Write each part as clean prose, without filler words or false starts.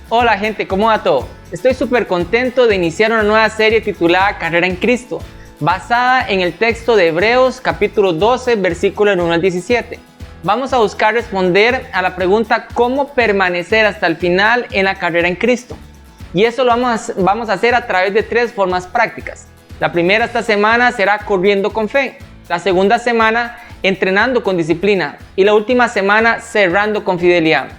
Hola gente, ¿cómo va todo? Estoy súper contento de iniciar una nueva serie titulada Carrera en Cristo, basada en el texto de Hebreos capítulo 12, versículo 1 al 17. Vamos a buscar responder a la pregunta ¿cómo permanecer hasta el final en la carrera en Cristo? Y eso lo vamos a hacer a través de 3 formas prácticas. La primera esta semana será corriendo con fe. La segunda semana entrenando con disciplina. Y la última semana cerrando con fidelidad.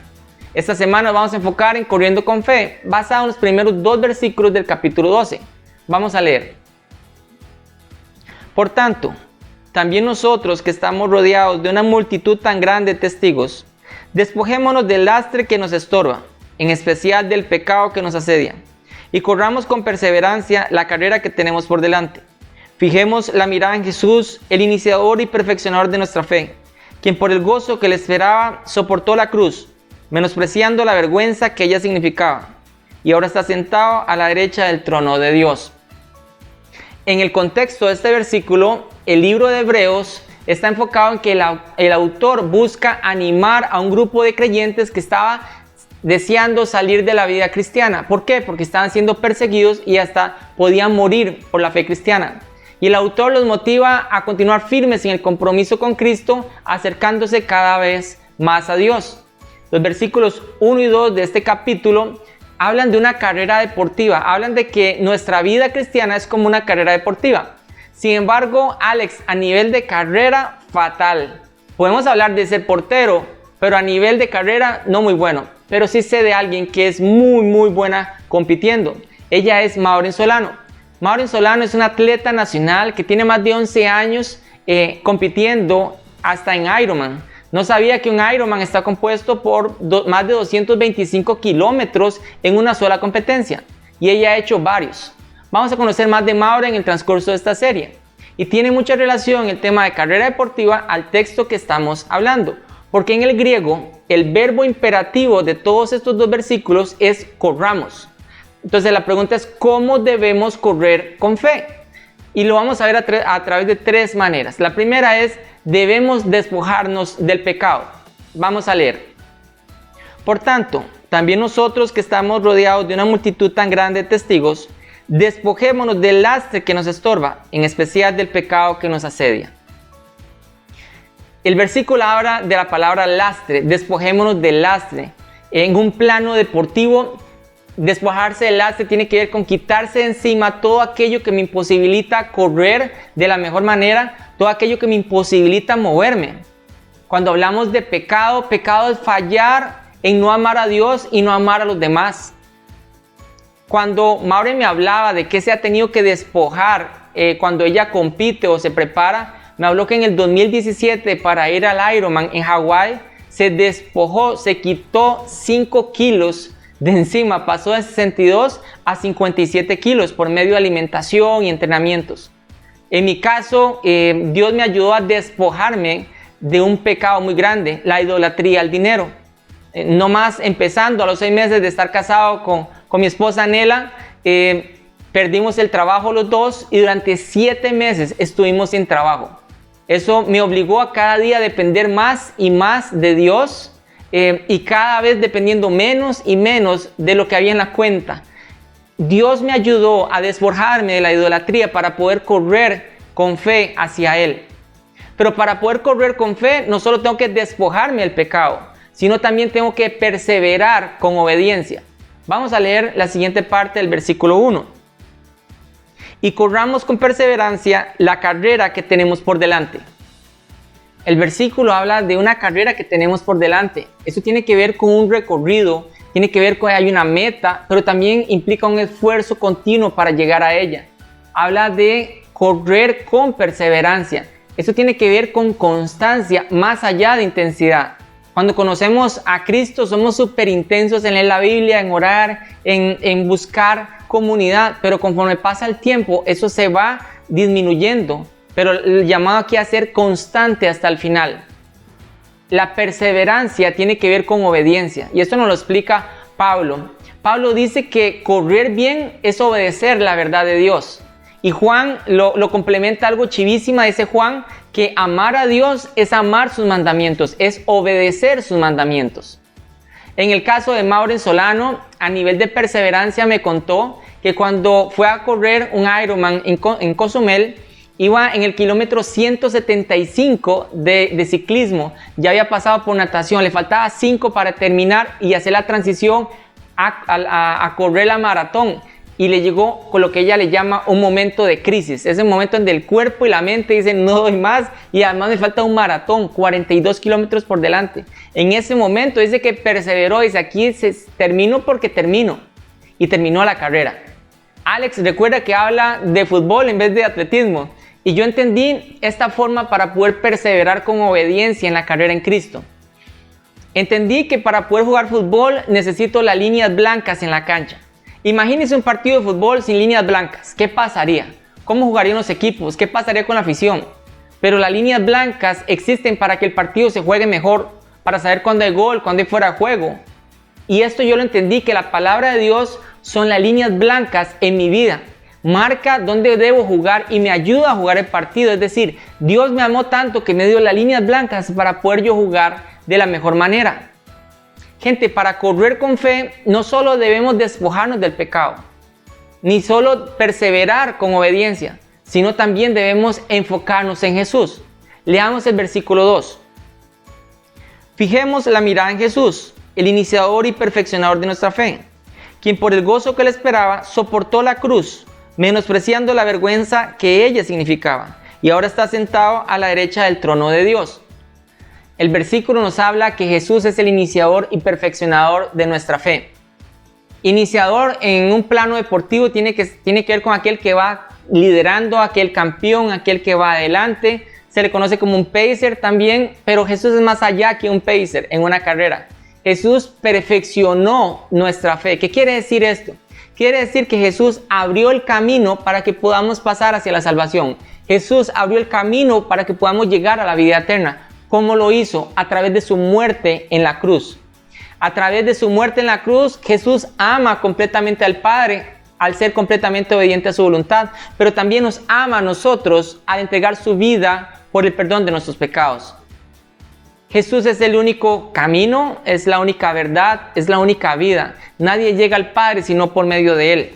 Esta semana vamos a enfocar en corriendo con fe, basado en los primeros 2 versículos del capítulo 12. Vamos a leer. Por tanto, también nosotros que estamos rodeados de una multitud tan grande de testigos, despojémonos del lastre que nos estorba, en especial del pecado que nos asedia, y corramos con perseverancia la carrera que tenemos por delante. Fijemos la mirada en Jesús, el iniciador y perfeccionador de nuestra fe, quien por el gozo que le esperaba soportó la cruz, menospreciando la vergüenza que ella significaba, y ahora está sentado a la derecha del trono de Dios. En el contexto de este versículo, el libro de Hebreos está enfocado en que el autor busca animar a un grupo de creyentes que estaba deseando salir de la vida cristiana. ¿Por qué? Porque estaban siendo perseguidos y hasta podían morir por la fe cristiana. Y el autor los motiva a continuar firmes en el compromiso con Cristo, acercándose cada vez más a Dios. Los versículos 1 y 2 de este capítulo hablan de una carrera deportiva, hablan de que nuestra vida cristiana es como una carrera deportiva. Sin embargo, Alex, a nivel de carrera, fatal. Podemos hablar de ser portero, pero a nivel de carrera, no muy bueno. Pero sí sé de alguien que es muy buena compitiendo. Ella es Maureen Solano. Maureen Solano es una atleta nacional que tiene más de 11 años compitiendo hasta en Ironman. No sabía que un Ironman está compuesto por más de 225 kilómetros en una sola competencia. Y ella ha hecho varios. Vamos a conocer más de Maureen en el transcurso de esta serie. Y tiene mucha relación el tema de carrera deportiva al texto que estamos hablando. Porque en el griego, el verbo imperativo de todos estos 2 versículos es corramos. Entonces la pregunta es ¿cómo debemos correr con fe? Y lo vamos a ver a través de 3 maneras. La primera es debemos despojarnos del pecado. Vamos a leer. Por tanto, también nosotros que estamos rodeados de una multitud tan grande de testigos, despojémonos del lastre que nos estorba, en especial del pecado que nos asedia. El versículo habla de la palabra lastre, despojémonos del lastre. En un plano deportivo, despojarse del lastre tiene que ver con quitarse de encima todo aquello que me imposibilita correr de la mejor manera, todo aquello que me imposibilita moverme. Cuando hablamos de pecado, pecado es fallar en no amar a Dios y no amar a los demás. Cuando Maureen me hablaba de que se ha tenido que despojar cuando ella compite o se prepara, me habló que en el 2017 para ir al Ironman en Hawái se despojó, se quitó 5 kilos de encima, pasó de 62 a 57 kilos por medio de alimentación y entrenamientos. En mi caso, Dios me ayudó a despojarme de un pecado muy grande, la idolatría al dinero. No más empezando a los 6 meses de estar casado con mi esposa Nela, perdimos el trabajo los 2 y durante 7 meses estuvimos sin trabajo. Eso me obligó a cada día depender más y más de Dios y cada vez dependiendo menos y menos de lo que había en la cuenta. Dios me ayudó a despojarme de la idolatría para poder correr con fe hacia Él. Pero para poder correr con fe no solo tengo que despojarme del pecado, sino también tengo que perseverar con obediencia. Vamos a leer la siguiente parte del versículo 1. Y corramos con perseverancia la carrera que tenemos por delante. El versículo habla de una carrera que tenemos por delante. Eso tiene que ver con un recorrido, tiene que ver con que hay una meta, pero también implica un esfuerzo continuo para llegar a ella. Habla de correr con perseverancia. Eso tiene que ver con constancia más allá de intensidad. Cuando conocemos a Cristo somos súper intensos en leer la Biblia, en orar, en buscar comunidad, pero conforme pasa el tiempo eso se va disminuyendo, pero el llamado aquí a ser constante hasta el final. La perseverancia tiene que ver con obediencia y esto nos lo explica Pablo. Pablo dice que correr bien es obedecer la verdad de Dios y Juan lo complementa algo chivísima, dice Juan que amar a Dios es amar sus mandamientos, es obedecer sus mandamientos. En el caso de Mauro Solano, a nivel de perseverancia me contó que cuando fue a correr un Ironman en Cozumel, iba en el kilómetro 175 de ciclismo, ya había pasado por natación, le faltaba 5 para terminar y hacer la transición a correr la maratón, y le llegó con lo que ella le llama un momento de crisis, ese momento en el cuerpo y la mente dicen no doy más y además me falta un maratón, 42 kilómetros por delante. En ese momento dice que perseveró, dice aquí termino porque termino, y terminó la carrera. Alex recuerda que habla de fútbol en vez de atletismo, y yo entendí esta forma para poder perseverar con obediencia en la carrera en Cristo. Entendí que para poder jugar fútbol necesito las líneas blancas en la cancha. Imagínense un partido de fútbol sin líneas blancas. ¿Ququé pasaría? ¿Cómo jugarían los equipos? ¿Qué pasaría con la afición? Pero las líneas blancas existen para que el partido se juegue mejor, para saber cuándo hay gol, cuándo hay fuera de juego. Y esto yo lo entendí, que la palabra de Dios son las líneas blancas en mi vida. Marca dónde debo jugar y me ayuda a jugar el partido. Es decir, Dios me amó tanto que me dio las líneas blancas para poder yo jugar de la mejor manera. Gente, para correr con fe no solo debemos despojarnos del pecado, ni solo perseverar con obediencia, sino también debemos enfocarnos en Jesús. Leamos el versículo 2. Fijemos la mirada en Jesús, el iniciador y perfeccionador de nuestra fe, quien por el gozo que le esperaba soportó la cruz, menospreciando la vergüenza que ella significaba, y ahora está sentado a la derecha del trono de Dios. El versículo nos habla que Jesús es el iniciador y perfeccionador de nuestra fe. Iniciador en un plano deportivo tiene que ver con aquel que va liderando, aquel campeón, aquel que va adelante. Se le conoce como un pacer también, pero Jesús es más allá que un pacer en una carrera. Jesús perfeccionó nuestra fe. ¿Qué quiere decir esto? Quiere decir que Jesús abrió el camino para que podamos pasar hacia la salvación. Jesús abrió el camino para que podamos llegar a la vida eterna. ¿Cómo lo hizo? A través de su muerte en la cruz. A través de su muerte en la cruz, Jesús ama completamente al Padre al ser completamente obediente a su voluntad, pero también nos ama a nosotros al entregar su vida por el perdón de nuestros pecados. Jesús es el único camino, es la única verdad, es la única vida. Nadie llega al Padre sino por medio de Él.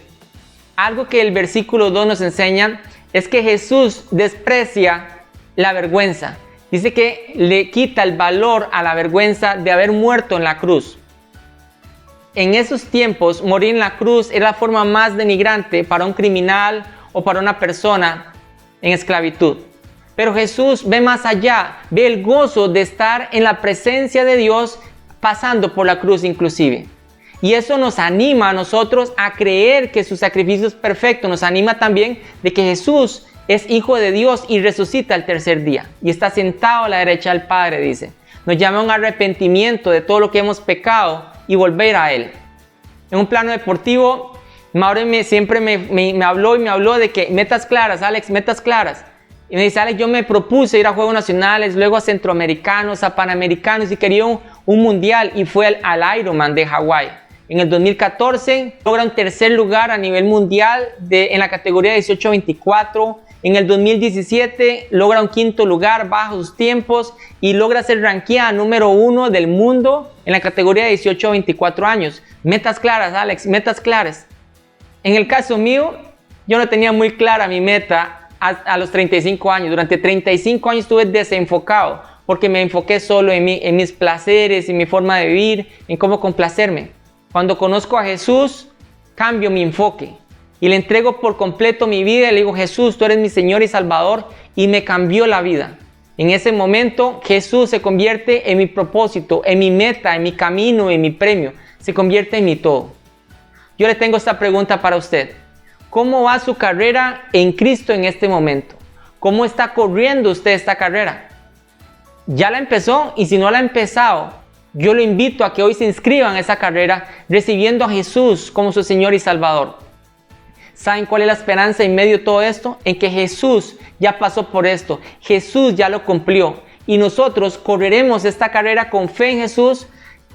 Algo que el versículo 2 nos enseña es que Jesús desprecia la vergüenza. Dice que le quita el valor a la vergüenza de haber muerto en la cruz. En esos tiempos, morir en la cruz era la forma más denigrante para un criminal o para una persona en esclavitud. Pero Jesús ve más allá, ve el gozo de estar en la presencia de Dios pasando por la cruz inclusive. Y eso nos anima a nosotros a creer que su sacrificio es perfecto. Nos anima también de que Jesús es hijo de Dios y resucita al tercer día. Y está sentado a la derecha del Padre, dice. Nos llama a un arrepentimiento de todo lo que hemos pecado y volver a Él. En un plano deportivo, Mauro siempre me habló de que metas claras, Alex, metas claras. Y me dice, Alex, yo me propuse ir a Juegos Nacionales, luego a Centroamericanos, a Panamericanos y quería un mundial, y fue al Ironman de Hawái. En el 2014 logra un tercer lugar a nivel mundial en la categoría 18-24. En el 2017 logra un quinto lugar bajo sus tiempos y logra ser rankeada número 1 del mundo en la categoría de 18-24 años. Metas claras, Alex, metas claras. En el caso mío, yo no tenía muy clara mi meta a los 35 años. Durante 35 años estuve desenfocado porque me enfoqué solo en mis placeres, en mi forma de vivir, en cómo complacerme. Cuando conozco a Jesús, cambio mi enfoque y le entrego por completo mi vida y le digo, Jesús, tú eres mi Señor y Salvador, y me cambió la vida. En ese momento, Jesús se convierte en mi propósito, en mi meta, en mi camino, en mi premio. Se convierte en mi todo. Yo le tengo esta pregunta para usted. ¿Cómo va su carrera en Cristo en este momento? ¿Cómo está corriendo usted esta carrera? ¿Ya la empezó? Y si no la ha empezado, yo lo invito a que hoy se inscriba en esa carrera recibiendo a Jesús como su Señor y Salvador. ¿Saben cuál es la esperanza en medio de todo esto? En que Jesús ya pasó por esto. Jesús ya lo cumplió. Y nosotros correremos esta carrera con fe en Jesús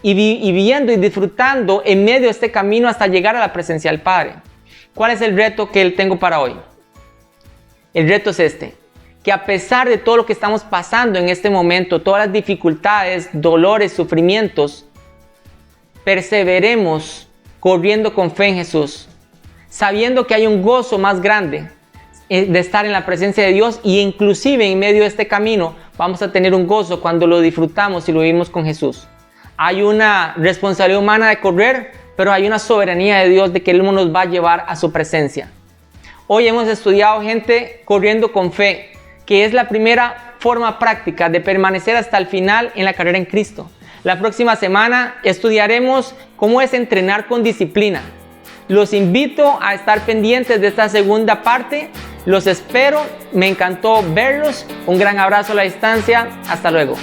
y viviendo y disfrutando en medio de este camino hasta llegar a la presencia del Padre. ¿Cuál es el reto que tengo para hoy? El reto es este. Que a pesar de todo lo que estamos pasando en este momento, todas las dificultades, dolores, sufrimientos, perseveremos corriendo con fe en Jesús, sabiendo que hay un gozo más grande de estar en la presencia de Dios, y inclusive en medio de este camino vamos a tener un gozo cuando lo disfrutamos y lo vivimos con Jesús. Hay una responsabilidad humana de correr, pero hay una soberanía de Dios de que Él nos va a llevar a su presencia. Hoy hemos estudiado, gente, corriendo con fe, que es la primera forma práctica de permanecer hasta el final en la carrera en Cristo. La próxima semana estudiaremos cómo es entrenar con disciplina. Los invito a estar pendientes de esta segunda parte. Los espero, me encantó verlos. Un gran abrazo a la distancia. Hasta luego.